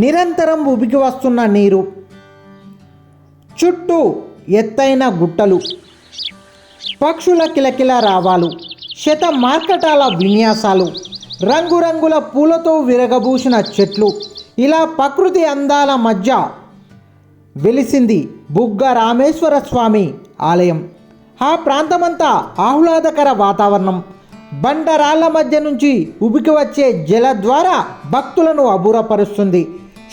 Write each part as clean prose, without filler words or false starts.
నిరంతరం ఉబికి వస్తున్న నీరు, చుట్టూ ఎత్తైన గుట్టలు, పక్షుల కిలకిల రావాలు, శత మార్కటాల విన్యాసాలు, రంగురంగుల పూలతో విరగబూసిన చెట్లు, ఇలా ప్రకృతి అందాల మధ్య వెలిసింది బుగ్గ రామేశ్వర స్వామి ఆలయం. ఆ ప్రాంతమంతా ఆహ్లాదకర వాతావరణం. బండరాళ్ల మధ్య నుంచి ఉబికి వచ్చే జల ద్వారా భక్తులను అబురపరుస్తుంది.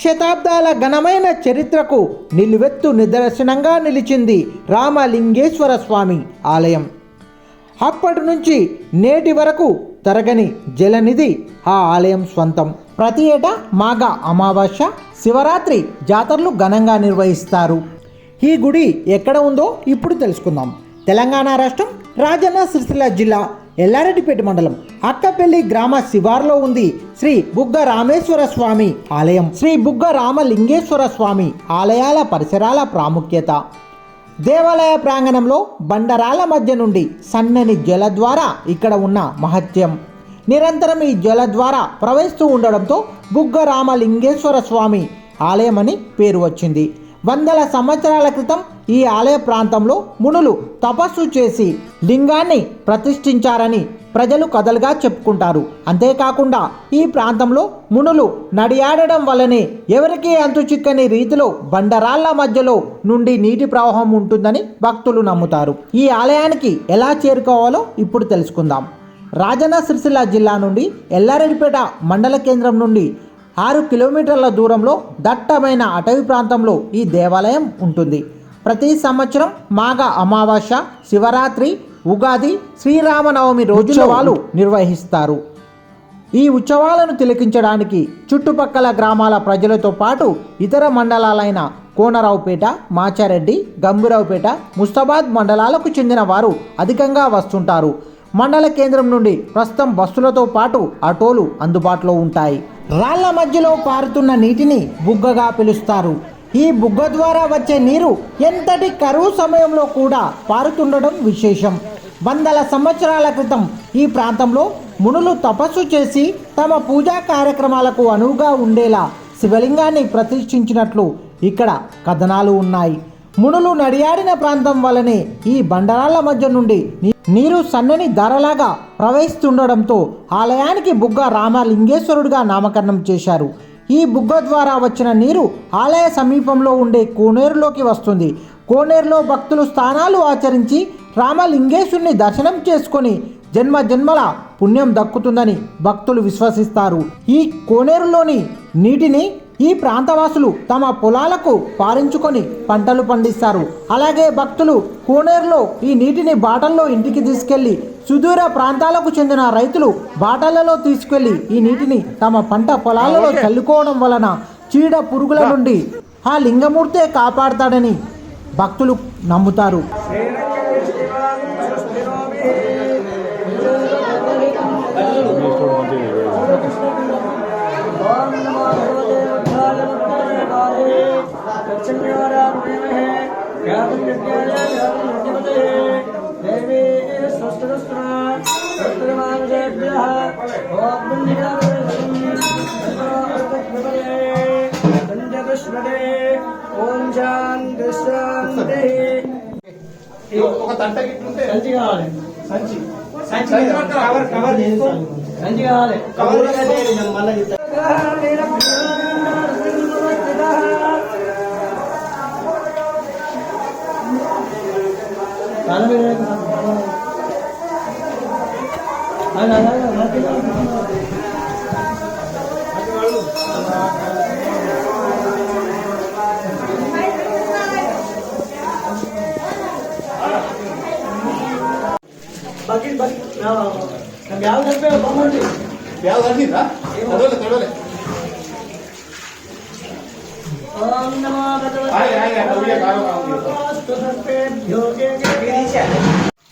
శతాబ్దాల ఘనమైన చరిత్రకు నిలువెత్తు నిదర్శనంగా నిలిచింది రామలింగేశ్వర స్వామి ఆలయం. అప్పటి నుంచి నేటి వరకు తరగని జలనిధి ఆ ఆలయం స్వంతం. ప్రతి ఏటా మాఘ అమావాస్య, శివరాత్రి జాతరలు ఘనంగా నిర్వహిస్తారు. ఈ గుడి ఎక్కడ ఉందో ఇప్పుడు తెలుసుకుందాం. తెలంగాణ రాష్ట్రం రాజన్న సిరిసిల్ల జిల్లా ఎల్లారెడ్డిపేట మండలం అక్కపల్లి గ్రామ శివార్లో ఉంది శ్రీ బుగ్గ రామేశ్వర స్వామి ఆలయం. శ్రీ బుగ్గ రామలింగేశ్వర స్వామి ఆలయాల పరిసరాల ప్రాముఖ్యత. దేవాలయ ప్రాంగణంలో బండరాల మధ్య నుండి సన్నని జల ద్వారా ఇక్కడ ఉన్న మహత్యం. నిరంతరం ఈ జల ద్వారా ప్రవహిస్తూ ఉండడంతో బుగ్గ రామలింగేశ్వర స్వామి ఆలయం అని పేరు వచ్చింది. వందల సంవత్సరాల క్రితం ఈ ఆలయ ప్రాంతంలో మునులు తపస్సు చేసి లింగాన్ని ప్రతిష్ఠించారని ప్రజలు కథలుగా చెప్పుకుంటారు. అంతేకాకుండా ఈ ప్రాంతంలో మునులు నడియాడడం వల్లనే ఎవరికీ అంతు చిక్కని రీతిలో బండరాళ్ల మధ్యలో నుండి నీటి ప్రవాహం ఉంటుందని భక్తులు నమ్ముతారు. ఈ ఆలయానికి ఎలా చేరుకోవాలో ఇప్పుడు తెలుసుకుందాం. రాజన్న సిరిసిల్ల జిల్లా నుండి ఎల్లారెడ్డిపేట మండల కేంద్రం నుండి 6 కిలోమీటర్ల దూరంలో దట్టమైన అటవీ ప్రాంతంలో ఈ దేవాలయం ఉంటుంది. ప్రతి సంవత్సరం మాఘ అమావాస్య, శివరాత్రి, ఉగాది, శ్రీరామనవమి రోజులు నిర్వహిస్తారు. ఈ ఉత్సవాలను తిలకించడానికి చుట్టుపక్కల గ్రామాల ప్రజలతో పాటు ఇతర మండలాలైన కోనరావుపేట, మాచారెడ్డి, గంభీరావుపేట, ముస్తాబాద్ మండలాలకు చెందిన వారు అధికంగా వస్తుంటారు. మండల కేంద్రం నుండి ప్రస్తుతం బస్సులతో పాటు ఆటోలు అందుబాటులో ఉంటాయి. రాళ్ల మధ్యలో పారుతున్న నీటిని బుగ్గగా పిలుస్తారు. ఈ బుగ్గ ద్వారా వచ్చే నీరు ఎంతటి కరువు సమయంలో కూడా పారుతుండడం విశేషం. వందల సంవత్సరాల క్రితం ఈ ప్రాంతంలో మునులు తపస్సు చేసి తమ పూజా కార్యక్రమాలకు అనువుగా ఉండేలా శివలింగాన్ని ప్రతిష్ఠించినట్లు ఇక్కడ కథనాలు ఉన్నాయి. మునులు నడియాడిన ప్రాంతం వల్లనే ఈ బండరాళ్ల మధ్య నుండి నీరు సన్నని ధారలాగా ప్రవహిస్తుండడంతో ఆలయానికి బుగ్గ రామలింగేశ్వరుడిగా నామకరణం చేశారు. ఈ బుగ్గ ద్వారా వచ్చిన నీరు ఆలయ సమీపంలో ఉండే కోనేరులోకి వస్తుంది. కోనేరులో భక్తులు స్నానాలు ఆచరించి రామలింగేశ్వరుని దర్శనం చేసుకొని జన్మ జన్మల పుణ్యం దక్కుతుందని భక్తులు విశ్వసిస్తారు. ఈ కోనేరులోని నీటిని ఈ ప్రాంతవాసులు తమ పొలాలకు పారించుకొని పంటలు పండిస్తారు. అలాగే భక్తులు కోనేరులో ఈ నీటిని బాటల్లో ఇంటికి తీసుకెళ్లి సుదూర ప్రాంతాలకు చెందిన రైతులు బాటలలో తీసుకెళ్లి ఈ నీటిని తమ పంట పొలాలలో చల్లుకోవడం వలన చీడ పురుగుల నుండి ఆ లింగమూర్తే కాపాడతాడని భక్తులు నమ్ముతారు. ఒక తంట గిట్లుంటే సంచి కావాలి. సంచి కవర్ సంచి కావాలి. కవర్ మళ్ళీ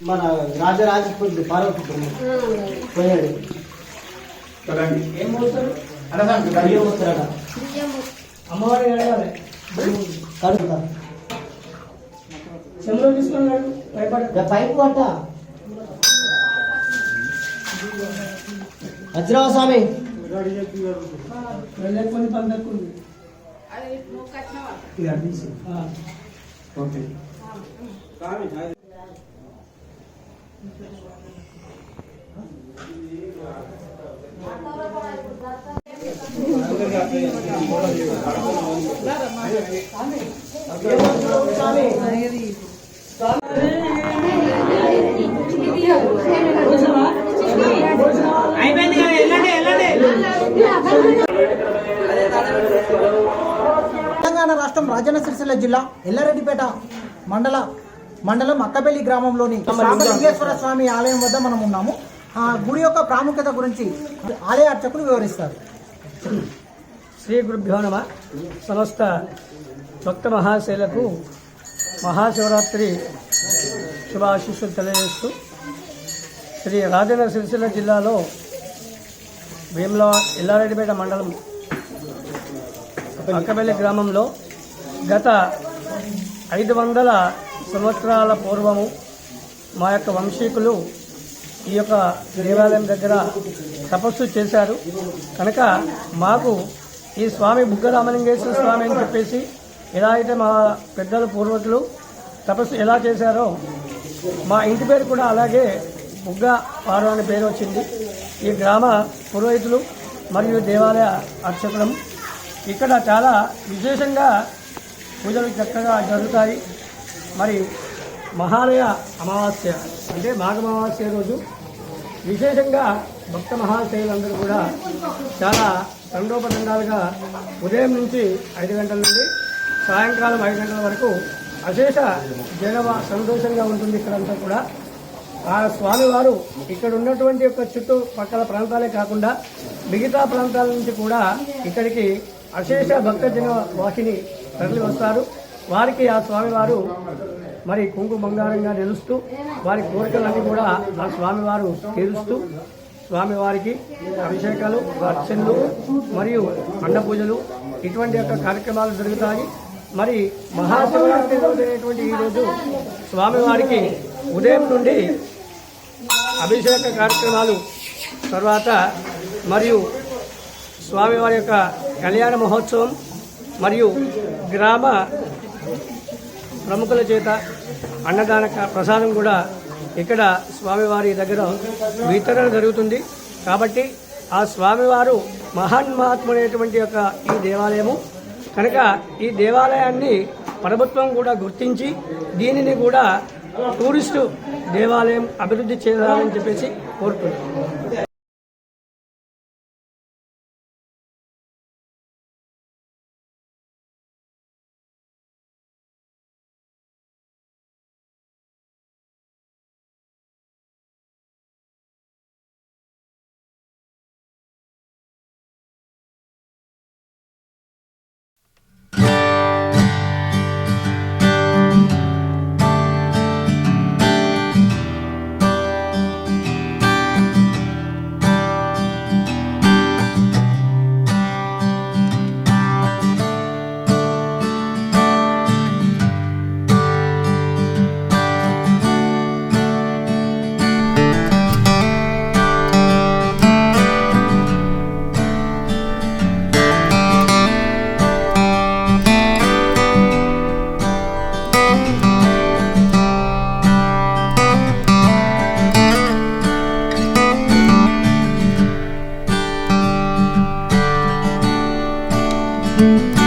మన రాజరాజపుత్రుడు పార్వతీపురం పోయాడు. ఏం పోస్తారు పోస్తారట. అమ్మవారి అడగాలి కడుగుతా చెంబులో తీసుకున్నాడు పైపు పట్ట వచ్చినావా స్వామి? వెళ్ళకపోతే పని తక్కువ ఇది అడ్డీసి ఓకే తెలంగాణ రాష్ట్రం రాజన్న సిరిసిల్ల జిల్లా ఎల్లారెడ్డిపేట మండలం అక్కపల్లి గ్రామంలోని లింగేశ్వర స్వామి ఆలయం వద్ద మనం ఉన్నాము. ఆ గుడి యొక్క ప్రాముఖ్యత గురించి ఆలయ అర్చకులు వివరిస్తారు. శ్రీ గురుభ్యో నమః. సమస్త భక్త మహాశైలకు మహాశివరాత్రి శుభాశీస్సులు తెలియజేస్తూ శ్రీ రాజన్న సిరిసిల్ల జిల్లాలో వేముల ఎల్లారెడ్డిపేట మండలం అక్కపల్లి గ్రామంలో గత 500 సంవత్సరాల పూర్వము మా యొక్క వంశీకులు ఈ యొక్క దేవాలయం దగ్గర తపస్సు చేశారు. కనుక మాకు ఈ స్వామి బుగ్గరామలింగేశ్వర స్వామి అని చెప్పేసి ఎలా అయితే మా పెద్దలు పూర్వజులు తపస్సు ఎలా చేశారో మా ఇంటి పేరు కూడా అలాగే బుగ్గ వారు అనే పేరు వచ్చింది. ఈ గ్రామ పురోహితులు మరియు దేవాలయ అర్చకులం. ఇక్కడ చాలా విశేషంగా పూజలు చక్కగా జరుగుతాయి. మరి మహాలయ అమావాస్య అంటే మాఘ అమావాస్య రోజు విశేషంగా భక్త మహాశయులందరూ కూడా చాలా తండోపతండాలుగా ఉదయం నుంచి 5 గంటల నుండి సాయంకాలం 5 గంటల వరకు అశేష సంతోషంగా ఉంటుంది ఇక్కడంతా కూడా. ఆ స్వామివారు ఇక్కడ ఉన్నటువంటి యొక్క చుట్టుపక్కల ప్రాంతాలే కాకుండా మిగతా ప్రాంతాల నుంచి కూడా ఇక్కడికి అశేష భక్తజన వాహిని తరలి వస్తారు. వారికి ఆ స్వామివారు మరి కుంకుమ బంగారంగా నిలుస్తూ వారి కోరికలన్నీ కూడా ఆ స్వామివారు తీరుస్తూ స్వామివారికి అభిషేకాలు, అర్చనలు మరియు అన్న పూజలు ఇటువంటి యొక్క కార్యక్రమాలు జరుగుతాయి. మరి మహాశివరాత్రి రోజు అనేటువంటి ఈరోజు స్వామివారికి ఉదయం నుండి అభిషేక కార్యక్రమాలు తర్వాత మరియు స్వామివారి యొక్క కళ్యాణ మహోత్సవం మరియు గ్రామ ప్రముఖుల చేత అన్నదాన ప్రసాదం కూడా ఇక్కడ స్వామివారి దగ్గర వితరణ జరుగుతుంది. కాబట్టి ఆ స్వామివారు మహాన్మాత్ముడైనటువంటి యొక్క ఈ దేవాలయము కనుక ఈ దేవాలయాన్ని ప్రభుత్వం కూడా గుర్తించి దీనిని కూడా టూరిస్టు దేవాలయం అభివృద్ధి చేయాలని చెప్పేసి కోరుకుంటున్నాం. Thank you.